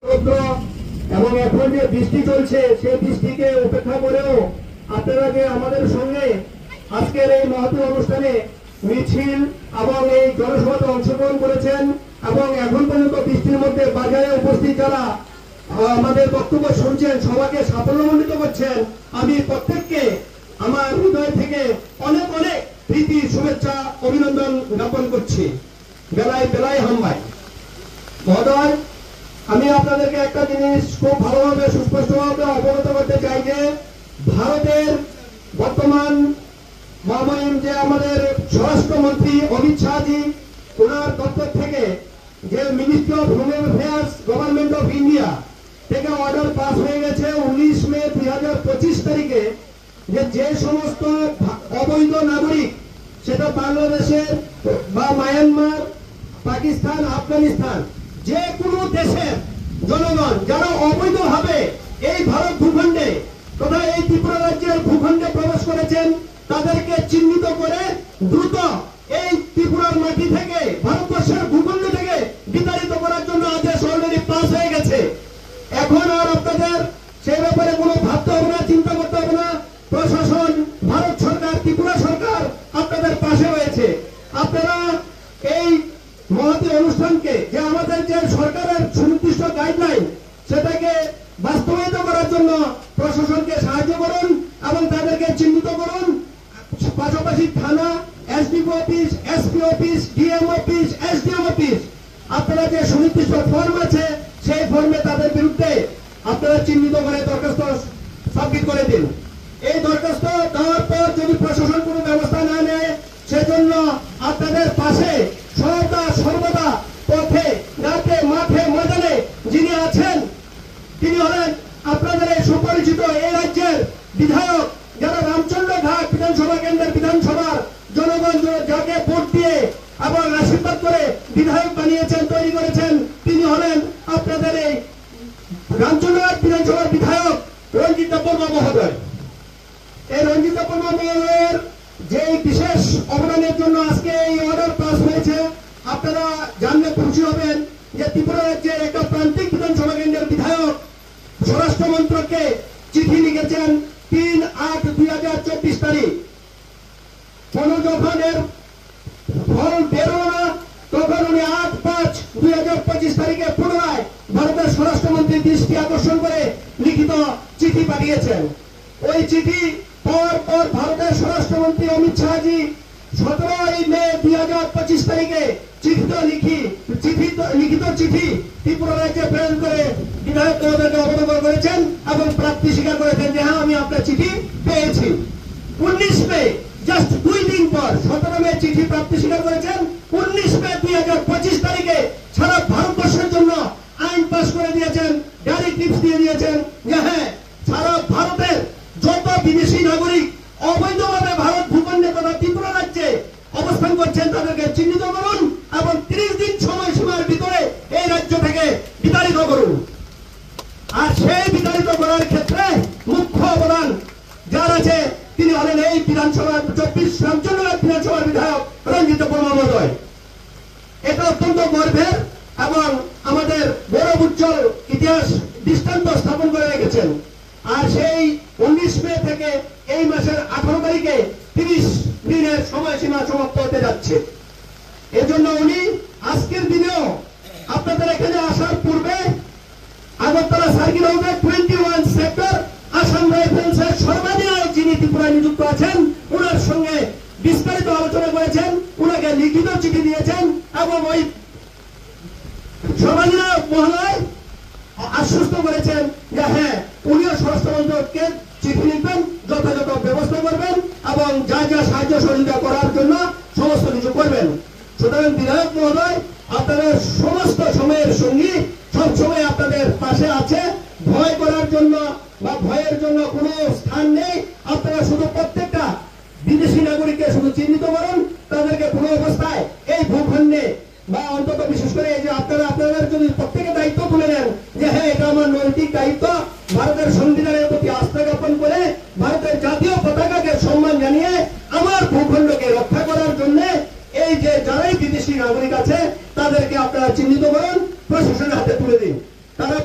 এবং এখন যে বৃষ্টি চলছে সেই বৃষ্টিকে উপেক্ষা করেও আপনারা যে আমাদের সঙ্গে আজকের এই মহৎ অনুষ্ঠানে মিছিল এবং এই জনসভাতে অংশগ্রহণ করেছেন এবং এখন পর্যন্ত বৃষ্টির মধ্যে বাজারে উপস্থিত যারা আমাদের বক্তব্য শুনছেন সবাইকে সাফল্যমণ্ডিত করছেন, আমি প্রত্যেককে আমার হৃদয় থেকে অনেক অনেক প্রীতি শুভেচ্ছা অভিনন্দন জ্ঞাপন করছি। বেলায় বেলায় হামবাই মহোদয়, আমি আপনাদেরকে একটা জিনিস খুব ভালোভাবে সুস্পষ্টভাবে অবগত করতে চাই যে ভারতের বর্তমান মহামহিম যে আমাদের স্বরাষ্ট্রমন্ত্রী অমিত শাহজি, ওনার দপ্তর থেকে যে ministry of home affairs government of India থেকে অর্ডার পাস হয়ে গেছে 19 মে 2025 তারিখে যে সমস্ত অবৈধ নাগরিক, সেটা বাংলাদেশের বা মায়ানমার, পাকিস্তান, আফগানিস্তান, যে কোনো দেশের জনগণ যারা অবৈধভাবে এই ভারত ভূখণ্ডে তথা এই ত্রিপুরা রাজ্যের ভূখণ্ডে প্রবেশ করেছেন তাদেরকে চিহ্নিত করে দ্রুত এই ত্রিপুরার মাটি থেকে ভারতবর্ষের ভূখণ্ড থেকে বিতাড়িত করার জন্য আদেশ অলরেডি পাস হয়ে গেছে। এখন আর আপনাদের সেই ব্যাপারে কোনো ভাবতে হবে না, চিন্তা করতে হবে না। প্রশাসন, ভারত সরকার, ত্রিপুরা সরকার আপনাদের পাশে রয়েছে। আপনারা এই মহতী অনুষ্ঠানকে যে আমাদের যে সরকারের সুনির্দিষ্ট গাইডলাইন সেটাকে বাস্তবায়িত করার জন্য প্রশাসনকে সাহায্য করুন এবং তাদেরকে চিহ্নিত করুন। পাশাপাশি থানা, SDP office, SP office, DM office, SDM office, আপনারা যে সুনির্দিষ্ট ফর্ম আছে সেই ফর্মে তাদের বিরুদ্ধে আপনারা চিহ্নিত করে দরখাস্ত সাবমিট করে দিন। এই দরখাস্ত দেওয়ার পর যদি প্রশাসন কোনো ব্যবস্থা না নেয় সেজন্য আপনাদের পাশে সর্বদা পথে, ঘাটে, মাঠে, ময়দানে যিনি আছেন তিনি হলেন আপনাদের এই সুপরিচিত এই রাজ্যের বিধায়ক, যারা রামচন্দ্র ঘাট বিধানসভা কেন্দ্রের বিধানসভার জনগণ যাকে ভোট দিয়ে এবং আশীর্বাদ করে বিধায়ক বানিয়েছেন, তৈরি করেছেন, তিনি হলেন আপনাদের এই রামচন্দ্র ঘাট বিধানসভার বিধায়ক রঞ্জিত দেববর্মা মহোদয়। এই রঞ্জিত দেববর্মা মহোদয়ের যে বিশেষ অবদানের জন্য আজকে এই অর্ডার পাস হয়েছে, আপনারা জানলে খুশি হবেন যে ত্রিপুরা রাজ্যের একটা প্রান্তিক বিধানসভা কেন্দ্রের বিধায়ক স্বরাষ্ট্র মন্ত্রককে চিঠি লিখেছেন 3/8/2024 তারিখ। কোন যখন এর ফল বেরোল না তখন উনি 8/5/2025 তারিখে পুনরায় ভারতের স্বরাষ্ট্রমন্ত্রীর দৃষ্টি আকর্ষণ করে লিখিত চিঠি পাঠিয়েছেন। ওই চিঠি পর ভারতের স্বরাষ্ট্রমন্ত্রী অমিত শাহজি 17 মে 2025 তারিখে লিখিত চিঠি ত্রিপুরা রাজ্যে প্রেরণ করে বিধায়ক মহোদয়কে অবগত করেছেন এবং প্রাপ্তি স্বীকার করেছেন যে হ্যাঁ আমি আপনার চিঠি পেয়েছি। 19 মে, জাস্ট 2 দিন পর 17 মে চিঠি প্রাপ্তি স্বীকার করেছেন। 19 মে 2025 তারিখে সারা ভারতবর্ষের জন্য আইন পাস করে দিয়েছেন, ডাইরেক্টিভস দিয়ে দিয়েছেন যে হ্যাঁ সারা ভারতের যত বিদেশি নাগরিক অবৈধভাবে ভারত ভূখণ্ডে তথা ত্রিপুরা রাজ্যে অবস্থান করছেন তাদেরকে চিহ্নিত করুন এবং 30 দিন সময়সীমার ভিতরে এই রাজ্য থেকে বিতাড়িত করুন। আর সেই বিতাড়িত করার ক্ষেত্রে মুখ্য অবদান যার আছে তিনি হলেন এই বিধানসভার 24 রামচন্দ্র বিধানসভার বিধায়ক রঞ্জিত দেববর্মা মহোদয়। এটা অত্যন্ত গর্বের এবং আমাদের গৌরব উজ্জ্বল ইতিহাস দৃষ্টান্ত স্থাপন করে রেখেছেন। আর সেই 19 মে থেকে এই মাসের 18 তারিখে 30 দিনের সময়সীমা সমাপ্ত হতে যাচ্ছে। এজন্য উনি আজকের দিনেও আপনাদের এখানে আসার পূর্বে আগরতলা সার্কিট হাউসের 21 সেক্টর আসাম রাইফেলসের সর্বাধিনায়ক যিনি ত্রিপুরায় নিযুক্ত আছেন ওনার সঙ্গে বিস্তারিত আলোচনা করেছেন, ওনাকে লিখিত চিঠি দিয়েছেন এবং ওই সর্বাধিনায়ক মহোদয় আশ্বস্ত করেছেন যে হ্যাঁ উনিও স্বরাষ্ট্র মন্ত্রককে চিঠি লিখবেন, যথাযথ ব্যবস্থা করবেন এবং যা যা সাহায্য সহযোগিতা করার জন্য সমস্ত কিছু করবেন। সুতরাং বিধায়ক মহোদয় আপনাদের সমস্ত সময়ের সঙ্গী, সবসময় আপনাদের পাশে আছে। ভয় করার জন্য বা ভয়ের জন্য কোনো স্থান নেই। আপনারা শুধু প্রত্যেকটা বিদেশি নাগরিককে শুধু চিহ্নিত করুন, তাদেরকে কোনো অবস্থায় এই ভূখণ্ডে বা অন্তত বিশেষ করে এই যে আপনাদের যদি প্রত্যেকে দায়িত্ব তুলে নেন যে হ্যাঁ এটা আমার নৈতিক দায়িত্ব, ভারতের সংবিধানের প্রতি আস্থা জ্ঞাপন করে ভারতের জাতীয় পতাকাকে সম্মান জানিয়ে আমার ভূখণ্ডকে রক্ষা করার জন্য এই যে যারাই বিদেশি নাগরিক আছে তাদেরকে আপনারা চিহ্নিত করুন, প্রশাসনের হাতে তুলে দিন। তারা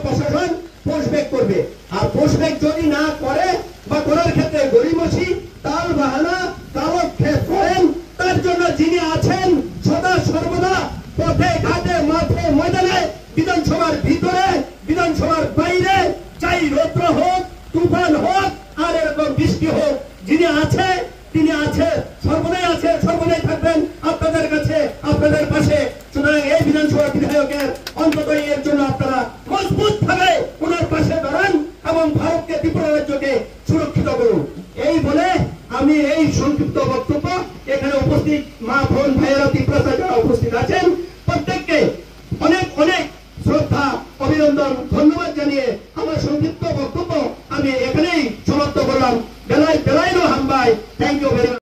যদি না করে বা করার ক্ষেত্রে গরিমসি তাল বাহানা কালক্ষেপ করেন, তার জন্য যিনি আছেন সদা সর্বদা পথে ঘাটে মাঠে ময়দানে, বিধানসভার ভিতরে বিধানসভার বাইরে, চাই রৌদ্র হোক তুফান হোক আর এরকম বৃষ্টি হোক, যিনি আছে তিনি আছে, সর্বদাই আছে, সর্বদাই থাকবেন আপনাদের কাছে, আপনাদের পাশে। সুতরাং এই বিধানসভা বিধায়কের অন্তত এর জন্য আপনারা মজবুত ভাবে ওনার পাশে দাঁড়ান এবং ভারতকে ত্রিপুরা রাজ্যকে সুরক্ষিত করুন। এই বলে আমি এই সংক্ষিপ্ত বক্তব্য এখানে উপস্থিত মা বোন ভাইয়েরা ত্রিপুরা যারা উপস্থিত আছেন প্রত্যেককে অনেক অনেক শ্রদ্ধা অভিনন্দন ধন্যবাদ জানিয়ে